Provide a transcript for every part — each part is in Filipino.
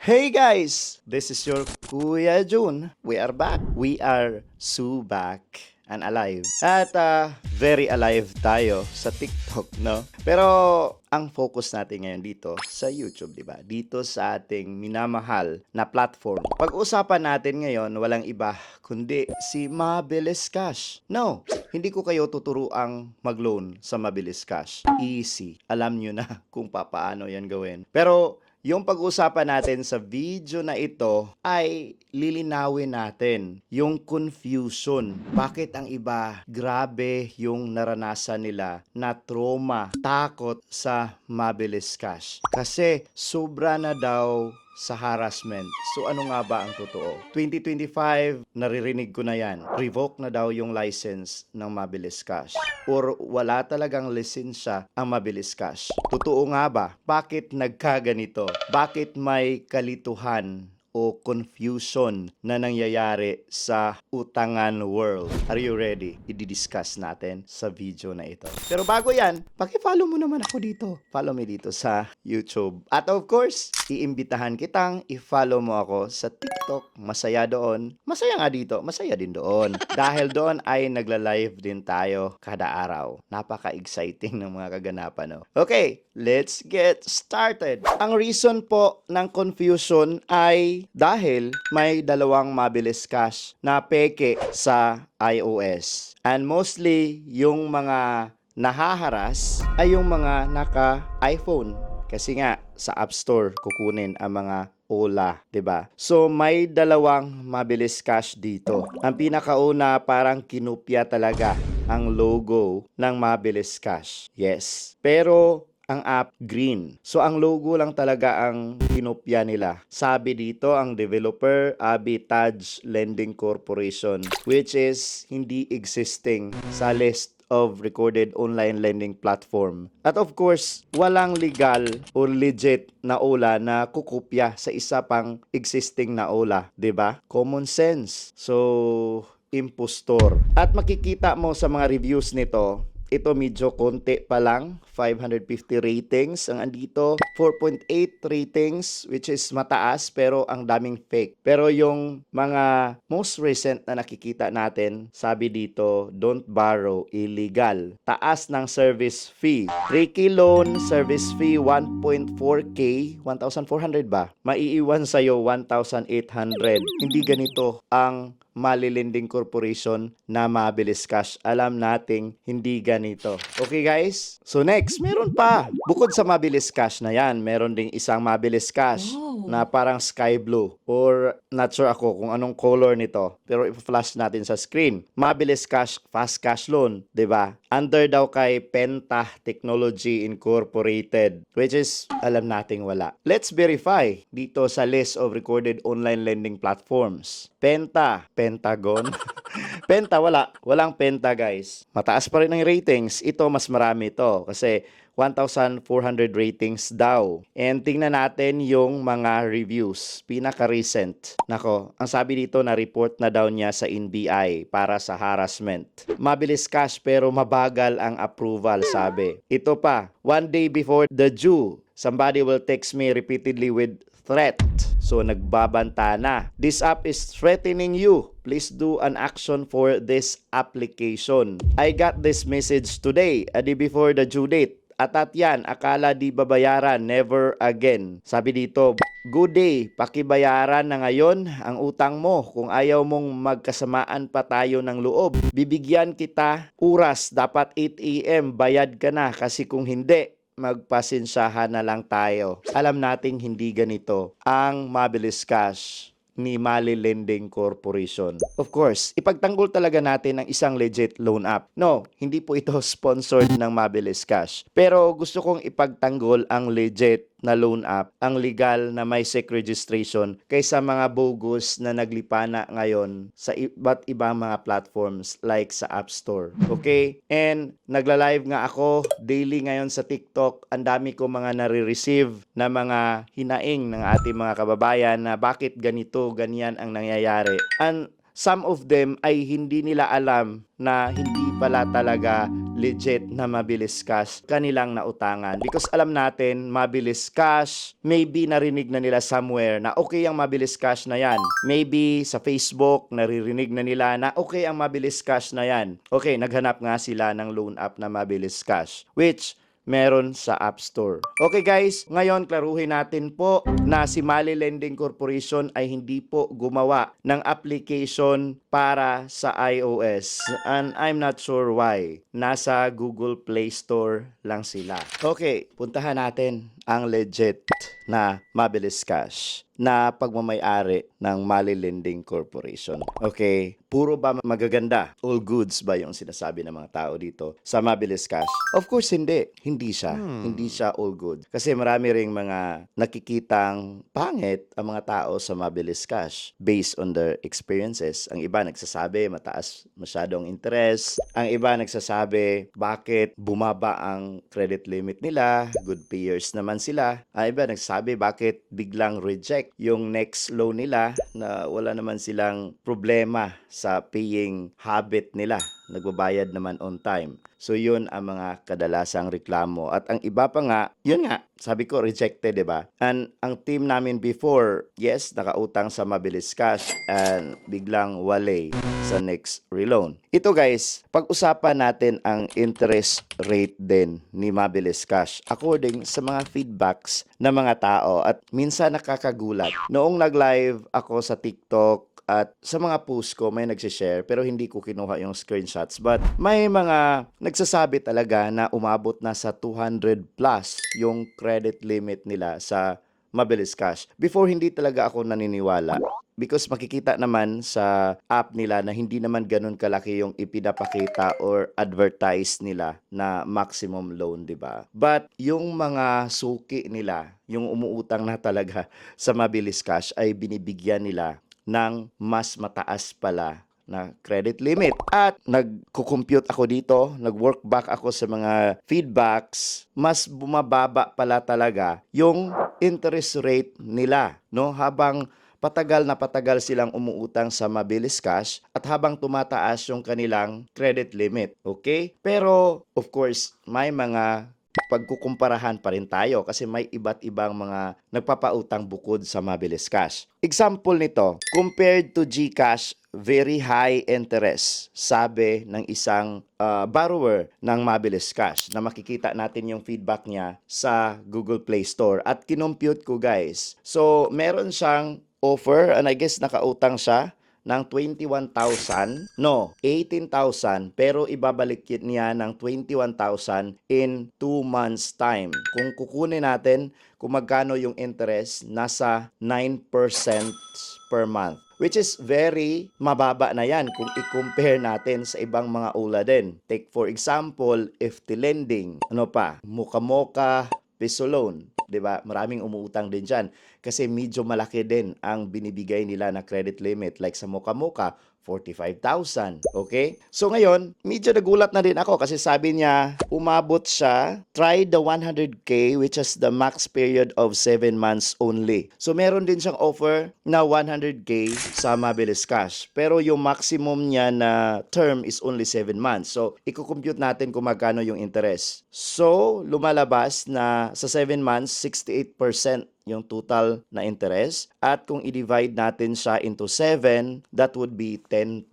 Hey guys! This is your Kuya Jun. We are back. We are back and alive. At very alive tayo sa TikTok, no? Pero ang focus natin ngayon dito sa YouTube, di ba? Dito sa ating minamahal na platform. Pag-usapan natin ngayon, walang iba kundi si Mabilis Cash. No, hindi ko kayo tuturuang mag-loan sa Mabilis Cash. Easy. Alam nyo na kung paano yan gawin. Pero yung pag-usapan natin sa video na ito ay lilinawin natin yung confusion. Bakit ang iba grabe yung naranasan nila na trauma, takot sa Mabilis Cash? Kasi sobra na daw sa harassment. So ano nga ba ang totoo? 2025, naririnig ko na yan. Revoke na daw yung license ng Mabilis Cash. Or wala talagang lisensya ang Mabilis Cash. Totoo nga ba? Bakit nagkaganito? Bakit may kalituhan o confusion na nangyayari sa utangan world? Are you ready? I-discuss natin sa video na ito. Pero bago yan, paki-follow mo naman ako dito. Follow me dito sa YouTube. At of course, iimbitahan kitang i-follow mo ako sa TikTok. Masaya doon. Masaya nga dito. Masaya din doon. Dahil doon ay nagla-live din tayo kada araw. Napaka-exciting ng mga kaganapan. No? Okay, let's get started. Ang reason po ng confusion ay dahil may dalawang Mabilis Cash na peke sa iOS. And mostly, yung mga nahaharas ay yung mga naka-iPhone. Kasi nga, sa App Store, kukunin ang mga Ola, 'di ba? So may dalawang Mabilis Cash dito. Ang pinakauna parang kinopya talaga ang logo ng Mabilis Cash. Yes. Pero ang app green. So ang logo lang talaga ang kinopya nila. Sabi dito ang developer Abitaj Lending Corporation, which is hindi existing sa list of recorded online lending platform. At of course, walang legal or legit na OLA na kukopya sa isa pang existing na OLA, 'di ba? Common sense. So, impostor. At makikita mo sa mga reviews nito, ito medyo konti pa lang, 550 ratings. Ang andito, 4.8 ratings, which is mataas pero ang daming fake. Pero yung mga most recent na nakikita natin, sabi dito, don't borrow, illegal. Taas ng service fee. Tricky loan, service fee 1.4K, 1,400 ba? Maiiwan sa'yo 1,800. Hindi ganito ang Malilending Corporation na Mabilis Cash. Alam nating hindi ganito. Okay guys? So next, meron pa. Bukod sa Mabilis Cash na yan, meron ding isang Mabilis Cash na parang sky blue. Or not sure ako kung anong color nito. Pero i-flash natin sa screen. Mabilis Cash, Fast Cash Loan. 'Di ba? Under daw kay Penta Technology Incorporated. Which is, alam nating wala. Let's verify dito sa list of recorded online lending platforms. Pentagon. Penta, wala. Walang Penta, guys. Mataas pa rin ang ratings. Ito, mas marami ito. Kasi 1,400 ratings daw. And tingnan natin yung mga reviews. Pinaka-recent. Nako, ang sabi dito na report na daw niya sa NBI para sa harassment. Mabilis Cash pero mabagal ang approval, sabi. Ito pa, one day before the due, somebody will text me repeatedly with threat. So, nagbabanta na. This app is threatening you. Please do an action for this application. I got this message today, a day before the due date. At yan, akala di babayaran, never again. Sabi dito, good day, pakibayaran na ngayon ang utang mo. Kung ayaw mong magkasamaan pa tayo ng loob, bibigyan kita oras, dapat 8 AM, bayad ka na. Kasi kung hindi, magpasensyahan na lang tayo. Alam nating hindi ganito ang Mabilis Cash ni Mali Lending Corporation. Of course, ipagtanggol talaga natin ang isang legit loan app. No, hindi po ito sponsored ng Mabilis Cash. Pero gusto kong ipagtanggol ang legit na loan app, ang legal na may SEC registration kaysa mga bogus na naglipana ngayon sa iba't ibang mga platforms like sa App Store. Okay? And nagla-live nga ako daily ngayon sa TikTok. Ang dami ko mga nare-receive na mga hinaing ng ating mga kababayan na bakit ganito, ganyan ang nangyayari. And some of them ay hindi nila alam na hindi pala talaga legit na mabilis cash kanilang nautangan. Because alam natin, mabilis cash, maybe narinig na nila somewhere na okay ang mabilis cash na yan. Maybe sa Facebook, naririnig na nila na okay ang mabilis cash na yan. Okay, naghanap nga sila ng loan app na mabilis cash, which meron sa App Store. Okay guys, ngayon klaruhin natin po na si Mali Lending Corporation ay hindi po gumawa ng application para sa iOS. And I'm not sure why. Nasa Google Play Store lang sila. Okay, puntahan natin ang legit na Mabilis Cash na pagmamayari ng Mali Lending Corporation. Okay, puro ba magaganda? All goods ba yung sinasabi ng mga tao dito sa Mabilis Cash? Of course, hindi. Hindi siya. Hindi siya all good. Kasi marami ring mga nakikitang pangit ang mga tao sa Mabilis Cash based on their experiences. Ang iba nagsasabi mataas masyadong interest. Ang iba nagsasabi bakit bumaba ang credit limit nila, good payers naman sila. Ang iba nagsasabi bakit biglang reject yung next loan nila na wala naman silang problema sa paying habit nila. Nagbabayad naman on time. So yun ang mga kadalasang reklamo. At ang iba pa nga, yun nga, sabi ko rejected, 'di ba? And ang team namin before, yes, nakautang sa Mabilis Cash and biglang wale sa next reloan. Ito guys, pag-usapan natin ang interest rate din ni Mabilis Cash according sa mga feedbacks ng mga tao at minsan nakakagulat. Noong nag-live ako sa TikTok at sa mga post ko may nagsishare pero hindi ko kinuha yung screenshots, but may mga nagsasabi talaga na umabot na sa 200 plus yung credit limit nila sa Mabilis Cash. Before hindi talaga ako naniniwala because makikita naman sa app nila na hindi naman ganun kalaki yung ipinapakita or advertise nila na maximum loan, di ba? But yung mga suki nila, yung umuutang na talaga sa Mabilis Cash ay binibigyan nila ng mas mataas pala na credit limit. At nagko-compute ako dito, nag-work back ako sa mga feedbacks, mas bumababa pala talaga yung interest rate nila, no? Habang patagal na patagal silang umuutang sa Mabilis Cash at habang tumataas yung kanilang credit limit. Okay? Pero, of course, may mga pagkukumparahan pa rin tayo kasi may iba't ibang mga nagpapautang bukod sa Mabilis Cash. Example nito, compared to GCash, very high interest, sabi ng isang borrower ng Mabilis Cash na makikita natin yung feedback niya sa Google Play Store at kinompute ko guys. So, meron siyang offer and I guess nakautang siya ng 21,000, no, 18,000, pero ibabalik niya ng 21,000 in 2 months time. Kung kukunin natin kung magkano yung interest, nasa 9% per month. Which is very mababa na yan kung i-compare natin sa ibang mga ula din. Take for example, FT Lending, ano pa, Moka, Piso Loan, 'di ba? Maraming umuutang din diyan kasi medyo malaki din ang binibigay nila na credit limit like sa Moka 45,000. Okay? So ngayon, medyo nagulat na din ako kasi sabi niya, umabot siya, try the 100K which is the max period of 7 months only. So meron din siyang offer na 100K sa Mabilis Cash. Pero yung maximum niya na term is only 7 months. So i-compute natin kung magkano yung interest. So lumalabas na sa 7 months, 68% yung total na interest. At kung i-divide natin siya into 7, that would be 10%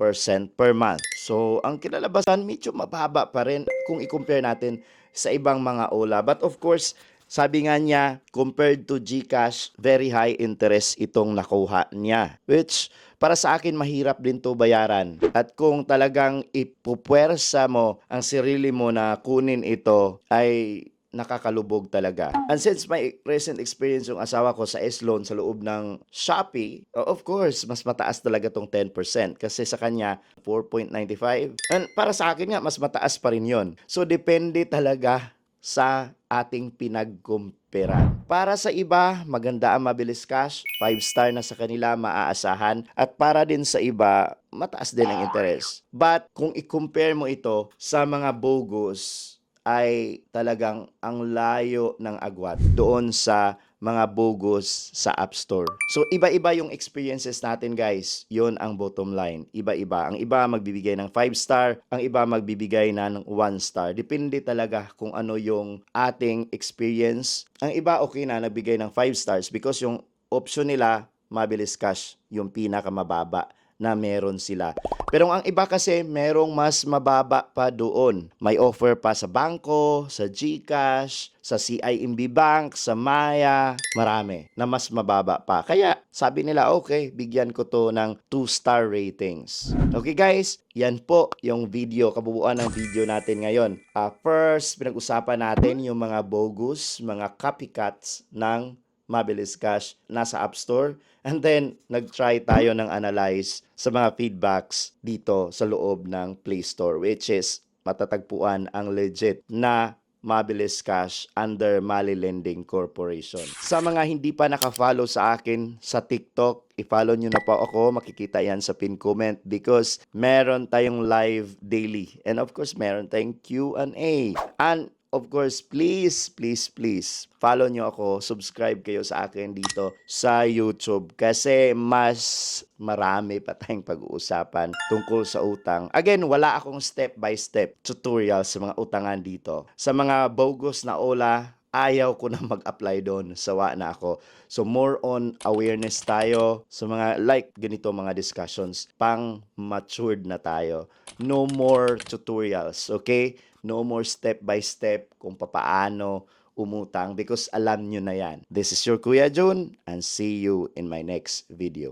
per month. So, ang kinalabasan, medyo mababa pa rin kung i-compare natin sa ibang mga OLA. But of course, sabi nga niya, compared to GCash, very high interest itong nakuha niya. Which, para sa akin, mahirap din to bayaran. At kung talagang ipupwersa mo ang sarili mo na kunin ito, ay nakakalubog talaga. And since my recent experience yung asawa ko sa S-Loan sa loob ng Shopee, of course, mas mataas talaga tong 10% kasi sa kanya 4.95. And para sa akin nga, mas mataas pa rin yon. So, depende talaga sa ating pinagkumpira. Para sa iba, maganda ang Mabilis Cash, 5-star na sa kanila, maaasahan. At para din sa iba, mataas din ang interest. But kung i-compare mo ito sa mga bogus, ay talagang ang layo ng agwat doon sa mga bogus sa App Store. So, iba-iba yung experiences natin, guys. Yun ang bottom line. Iba-iba. Ang iba magbibigay ng 5 star, ang iba magbibigay ng 1 star. Depende talaga kung ano yung ating experience. Ang iba okay na nagbigay ng 5 stars because yung option nila, mabilis cash, yung pinakamababa na meron sila. Pero ang iba kasi merong mas mababa pa doon. May offer pa sa bangko, sa GCash, sa CIMB Bank, sa Maya, marami na mas mababa pa. Kaya sabi nila, okay, bigyan ko to ng 2-star ratings. Okay guys, yan po yung video, kabubuan ng video natin ngayon. First, pinag-usapan natin yung mga bogus, mga copycats ng Mabilis Cash nasa App Store. And then, nag-try tayo ng analyze sa mga feedbacks dito sa loob ng Play Store, which is matatagpuan ang legit na Mabilis Cash under Mali Lending Corporation. Sa mga hindi pa naka-follow sa akin sa TikTok, i-follow nyo na po ako. Makikita yan sa pin comment because meron tayong live daily. And of course, meron tayong Q&A. And of course, please, please, please, follow nyo ako, subscribe kayo sa akin dito sa YouTube kasi mas marami pa tayong pag-uusapan tungkol sa utang. Again, wala akong step-by-step tutorial sa mga utangan dito. Sa mga bogus na ola, ayaw ko na mag-apply doon. Sawa na ako. So, more on awareness tayo sa mga like ganito mga discussions. Pang-matured na tayo. No more tutorials, okay? No more step-by-step kung papaano umutang because alam nyo na yan. This is your Kuya Jun and see you in my next video.